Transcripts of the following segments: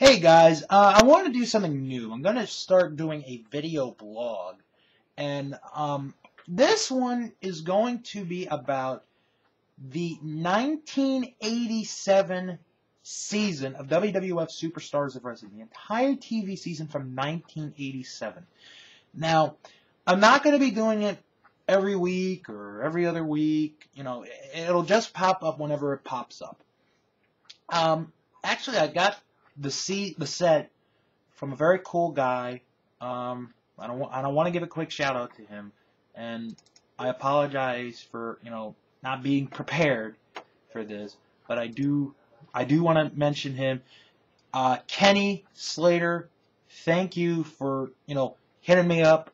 Hey guys, I want to do something new. I'm going to start doing a video blog, and this one is going to be about the 1987 season of WWF Superstars of Wrestling, the entire TV season from 1987. Now, I'm not going to be doing it every week or every other week. You know, it'll just pop up whenever it pops up. Actually, I got the set from a very cool guy. I don't want to give a quick shout out to him, and I apologize for not being prepared for this, but I do want to mention him. Kenny Slater, thank you for hitting me up,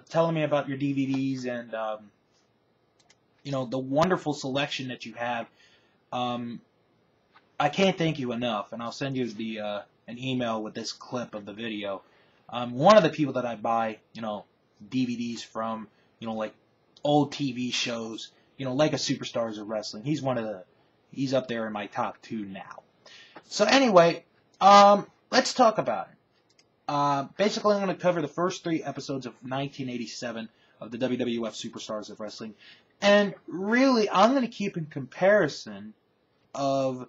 telling me about your DVDs and the wonderful selection that you have. I can't thank you enough, and I'll send you an email with this clip of the video. One of the people that I buy, DVDs from, like old TV shows, like a Superstars of Wrestling. He's up there in my top 2 now. So anyway, let's talk about it. Basically, I'm going to cover the first 3 episodes of 1987 of the WWF Superstars of Wrestling, and really, I'm going to keep in comparison of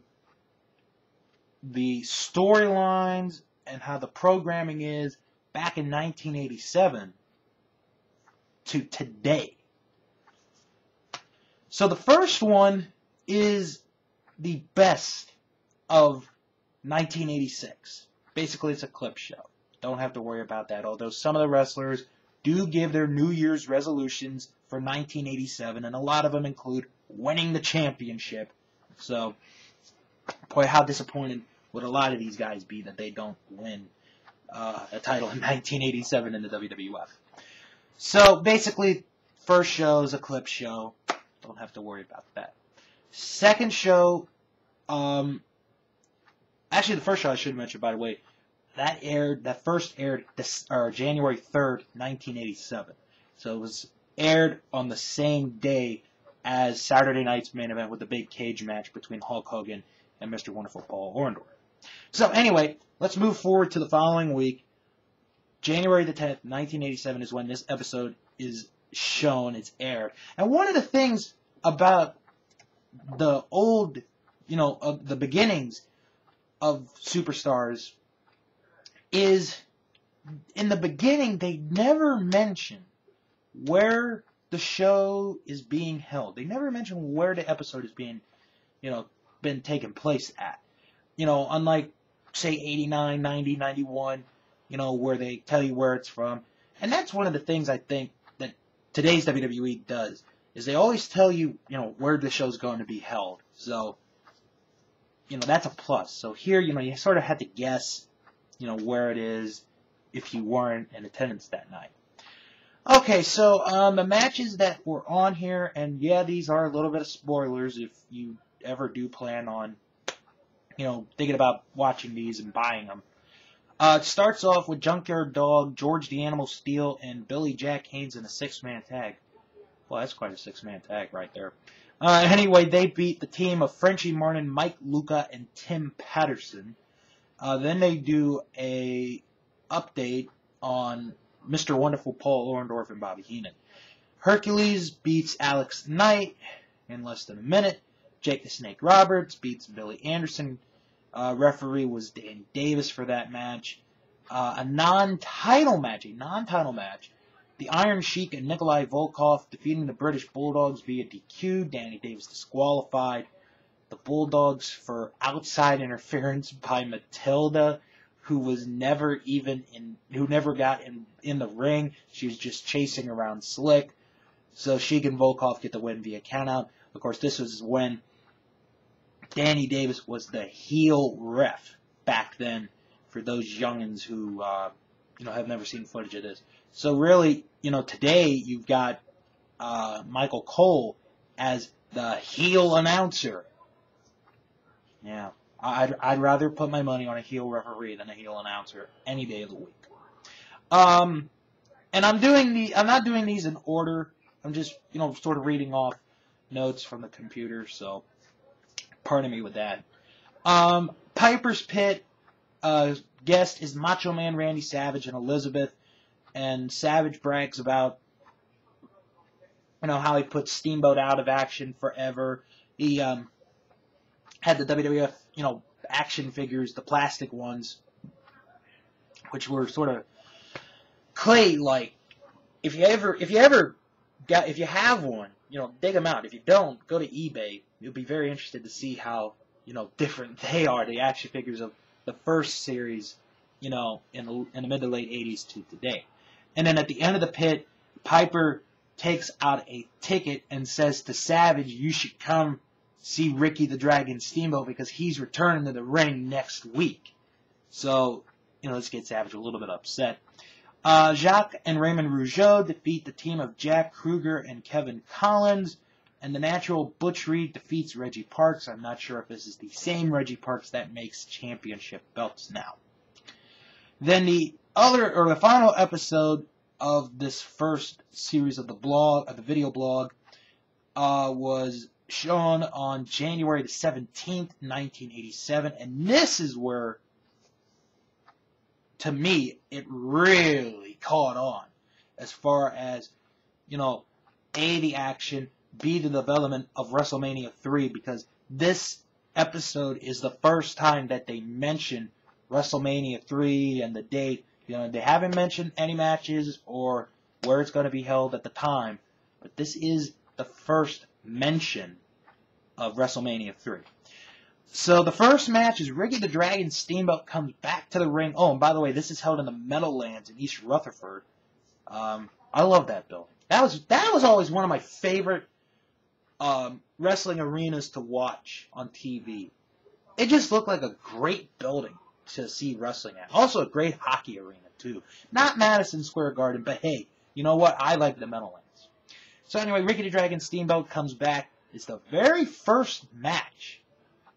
the storylines and how the programming is back in 1987 to today. So the first one is the best of 1986. Basically, it's a clip show. Don't have to worry about that, although some of the wrestlers do give their New Year's resolutions for 1987, and a lot of them include winning the championship. So, boy, how disappointed would a lot of these guys be that they don't win a title in 1987 in the WWF. So basically, first show is a clip show. Don't have to worry about that. Second show, actually the first show I should mention, by the way, that first aired January 3rd, 1987. So it was aired on the same day as Saturday night's main event with the big cage match between Hulk Hogan and Mr. Wonderful Paul Orndorff. So anyway, let's move forward to the following week. January the 10th, 1987 is when this episode is shown, it's aired. And one of the things about the old, of the beginnings of Superstars is, in the beginning, they never mention where the show is being held. They never mention where the episode is being, been taking place at. Unlike, say, 89, 90, 91, where they tell you where it's from. And that's one of the things I think that today's WWE does, is they always tell you, where the show's going to be held. So, that's a plus. So here, you sort of had to guess, where it is if you weren't in attendance that night. Okay, so the matches that were on here, and yeah, these are a little bit of spoilers if you ever do plan on thinking about watching these and buying them. It starts off with Junkyard Dog, George the Animal Steel, and Billy Jack Haynes in a 6-man tag. Well, that's quite a 6-man tag right there. Anyway, they beat the team of Frenchie Martin, Mike Luca, and Tim Patterson. Then they do a update on Mr. Wonderful Paul Orndorff and Bobby Heenan. Hercules beats Alex Knight in less than a minute. Jake the Snake Roberts beats Billy Anderson. Referee was Danny Davis for that match. A non-title match. The Iron Sheik and Nikolai Volkov defeating the British Bulldogs via DQ. Danny Davis disqualified. The Bulldogs for outside interference by Matilda, who was never got in the ring. She was just chasing around Slick. So Sheik and Volkov get the win via countout. Of course, this was when Danny Davis was the heel ref back then, for those youngins who have never seen footage of this. So really, today you've got Michael Cole as the heel announcer. Yeah, I'd rather put my money on a heel referee than a heel announcer any day of the week. And I'm not doing these in order. I'm just sort of reading off notes from the computer, so pardon me with that. Piper's Pit, guest is Macho Man Randy Savage and Elizabeth. And Savage brags about, how he put Steamboat out of action forever. He had the WWF, action figures, the plastic ones, which were sort of clay-like. If you have one, dig them out. If you don't, go to eBay. You'll be very interested to see how, different they are, the action figures of the first series, in the mid to late 80s to today. And then at the end of the pit, Piper takes out a ticket and says to Savage, you should come see Ricky the Dragon Steamboat because he's returning to the ring next week. So, let's get Savage a little bit upset. Jacques and Raymond Rougeau defeat the team of Jack Kruger and Kevin Collins. And the Natural Butchery defeats Reggie Parks. I'm not sure if this is the same Reggie Parks that makes championship belts now. Then the final episode of this first series of the video blog, was shown on January the 17th, 1987. And this is where, to me, it really caught on as far as, A, the action, B, the development of WrestleMania 3, because this episode is the first time that they mention WrestleMania 3 and the date. They haven't mentioned any matches or where it's going to be held at the time, but this is the first mention of WrestleMania 3. So the first match is Ricky the Dragon Steamboat comes back to the ring. Oh, and by the way, this is held in the Meadowlands in East Rutherford. I love that building. That was always one of my favorite wrestling arenas to watch on TV. It just looked like a great building to see wrestling at. Also a great hockey arena, too. Not Madison Square Garden, but hey, you know what? I like the Meadowlands. So anyway, Ricky the Dragon Steamboat comes back. It's the very first match.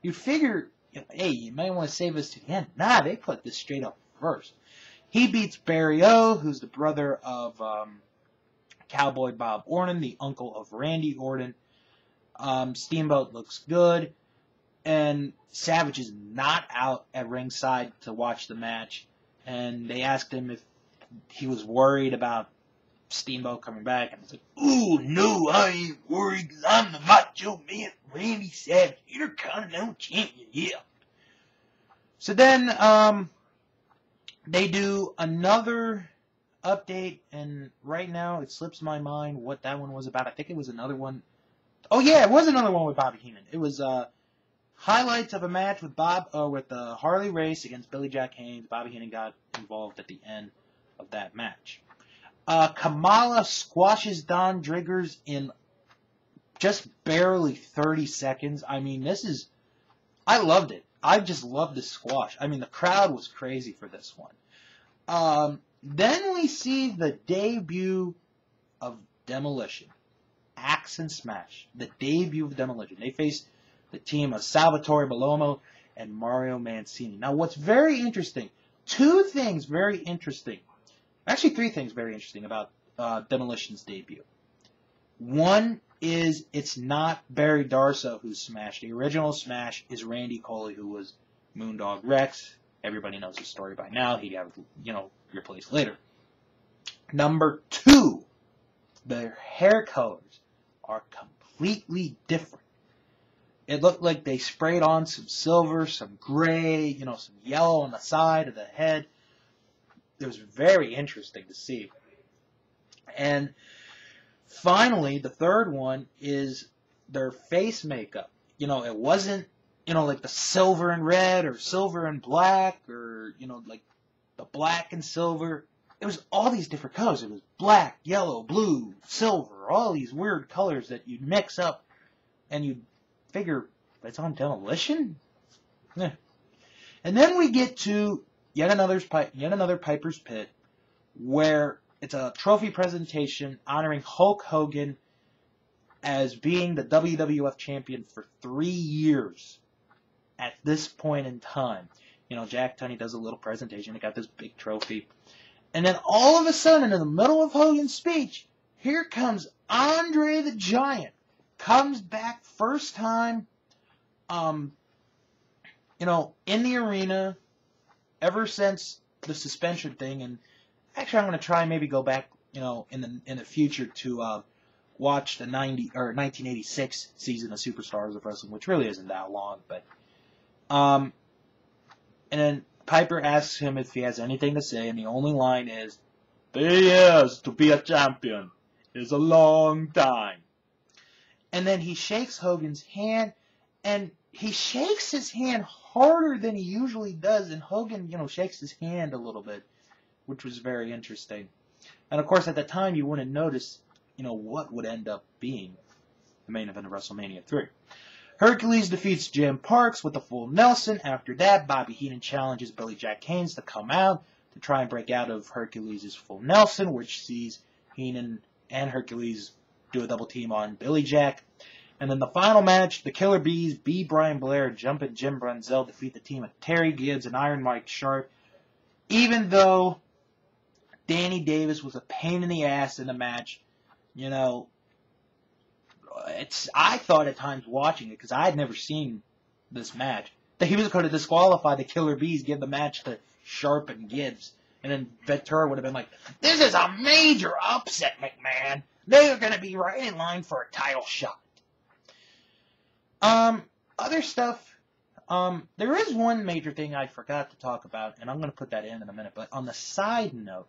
You'd figure, hey, you might want to save this to the end. Nah, they put this straight up first. He beats Barry O, who's the brother of Cowboy Bob Orton, the uncle of Randy Orton. Steamboat looks good. And Savage is not out at ringside to watch the match. And they asked him if he was worried about Steamboat coming back. And he's like, ooh, no, I ain't worried because I'm the Macho Man Randy Savage, Intercontinental Champion, yeah. So then they do another update, and right now it slips my mind what that one was about. I think it was another one. Oh, yeah, it was another one with Bobby Heenan. It was highlights of a match with Harley Race against Billy Jack Haynes. Bobby Heenan got involved at the end of that match. Kamala squashes Don Driggers in just barely 30 seconds. I mean, I loved it. I just loved this squash. I mean, the crowd was crazy for this one. Then we see the debut of Demolition. Axe and Smash. The debut of Demolition. They face the team of Salvatore Bellomo and Mario Mancini. Now, what's very interesting, two things very interesting, actually three things very interesting about Demolition's debut. One is it's not Barry Darsow who smashed. The original Smash is Randy Coley, who was Moondog Rex. Everybody knows the story by now. He got, replaced later. Number two, their hair colors are completely different. It looked like they sprayed on some silver, some gray, some yellow on the side of the head. It was very interesting to see. And finally, the third one is their face makeup. It wasn't, like the silver and red or silver and black or, like the black and silver. It was all these different colors. It was black, yellow, blue, silver, all these weird colors that you'd mix up and you'd figure, it's on Demolition? Yeah. And then we get to yet another Piper's Pit, where it's a trophy presentation honoring Hulk Hogan as being the WWF champion for 3 years at this point in time. Jack Tunney does a little presentation. He got this big trophy. And then all of a sudden, in the middle of Hogan's speech, here comes Andre the Giant. Comes back first time, in the arena, ever since the suspension thing, and actually I'm going to try and maybe go back, in the future to watch the 1986 season of Superstars of Wrestling, which really isn't that long, but and then Piper asks him if he has anything to say, and the only line is, 3 years to be a champion is a long time. And then he shakes Hogan's hand, and he shakes his hand harder than he usually does, and Hogan, shakes his hand a little bit, which was very interesting. And, of course, at the time, you wouldn't notice, what would end up being the main event of WrestleMania 3. Hercules defeats Jim Parks with a full Nelson. After that, Bobby Heenan challenges Billy Jack Haynes to come out to try and break out of Hercules' full Nelson, which sees Heenan and Hercules do a double team on Billy Jack. And then the final match, the Killer Bees, B. Brian Blair, Jumpin' Jim Brunzell defeat the team of Terry Gibbs and Iron Mike Sharp. Even though Danny Davis was a pain in the ass in the match, I thought at times watching it, because I had never seen this match, that he was going to disqualify the Killer Bees, give the match to Sharp and Gibbs. And then Ventura would have been like, this is a major upset, McMahon. They're going to be right in line for a title shot. Other stuff, there is one major thing I forgot to talk about, and I'm going to put that in a minute, but on the side note,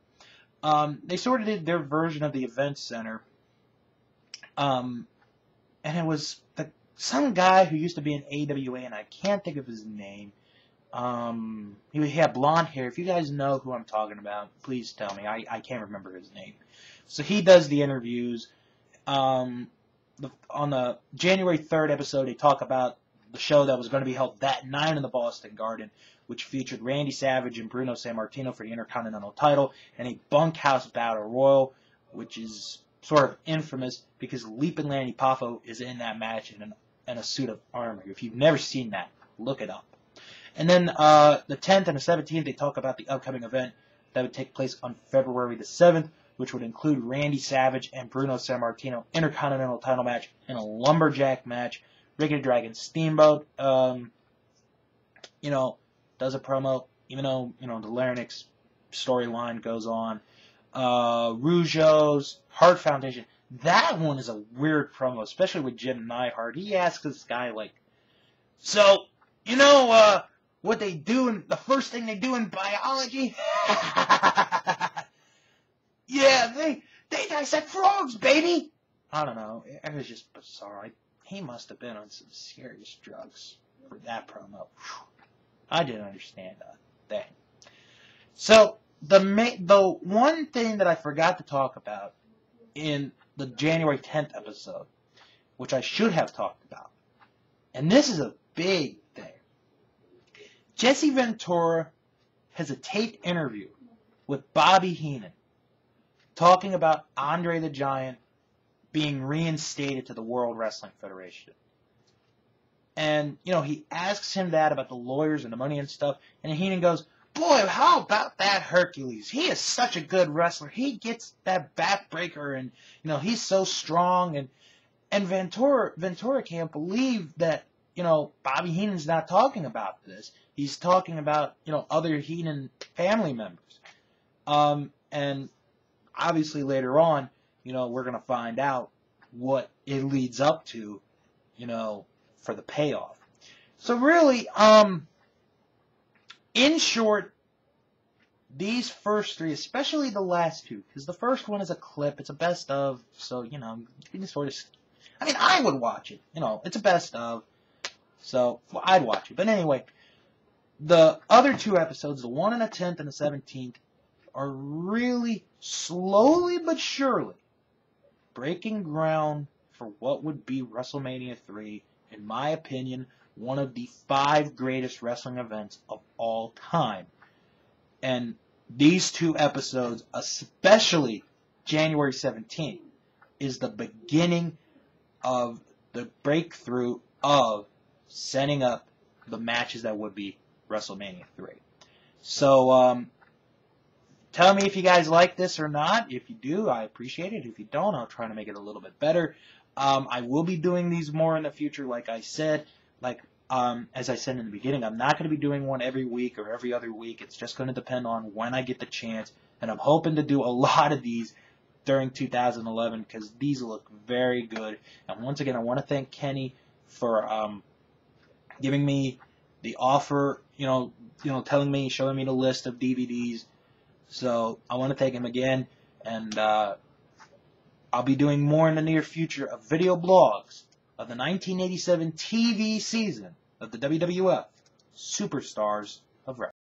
they sort of did their version of the event center, and it was some guy who used to be in AWA, and I can't think of his name. He had blonde hair. If you guys know who I'm talking about, please tell me. I can't remember his name. So he does the interviews. On the January 3rd episode, they talk about the show that was going to be held that night in the Boston Garden, which featured Randy Savage and Bruno Sammartino for the Intercontinental title, and a bunkhouse battle royal, which is sort of infamous because Leapin' Lanny Poffo is in that match in a suit of armor. If you've never seen that, look it up. And then the 10th and the 17th, they talk about the upcoming event that would take place on February the 7th, which would include Randy Savage and Bruno Sammartino Intercontinental title match in a lumberjack match. Ricky Dragon Steamboat, does a promo, even though, the Larynx storyline goes on. Rougeau's Heart Foundation. That one is a weird promo, especially with Jim Neidhart. He asks this guy, so, what they do, the first thing they do in biology? Yeah, they dissect frogs, baby! I don't know. It was just bizarre. He must have been on some serious drugs for that promo. I didn't understand that thing. So, the one thing that I forgot to talk about in the January 10th episode, which I should have talked about, and this is a big thing. Jesse Ventura has a taped interview with Bobby Heenan talking about Andre the Giant being reinstated to the World Wrestling Federation. And, he asks him that about the lawyers and the money and stuff, and Heenan goes, boy, how about that Hercules? He is such a good wrestler. He gets that backbreaker, and, he's so strong. And Ventura can't believe that, Bobby Heenan's not talking about this. He's talking about, other Heenan family members. And obviously later on, we're going to find out what it leads up to, for the payoff. So really, in short, these first three, especially the last two, because the first one is a clip, it's a best of, so, you can sort of, I would watch it, it's a best of, so, well, I'd watch it. But anyway, the other two episodes, the 1 on the 10th and the 17th, are really slowly but surely breaking ground for what would be WrestleMania 3, in my opinion, one of the 5 greatest wrestling events of all time. And these two episodes, especially January 17th, is the beginning of the breakthrough of setting up the matches that would be WrestleMania 3. So, tell me if you guys like this or not. If you do, I appreciate it. If you don't, I'll try to make it a little bit better. I will be doing these more in the future, like I said. as I said in the beginning, I'm not going to be doing one every week or every other week. It's just going to depend on when I get the chance. And I'm hoping to do a lot of these during 2011 because these look very good. And once again, I want to thank Kenny for giving me the offer, telling me, showing me the list of DVDs. So I want to thank him again. And I'll be doing more in the near future of video blogs of the 1987 TV season of the WWF Superstars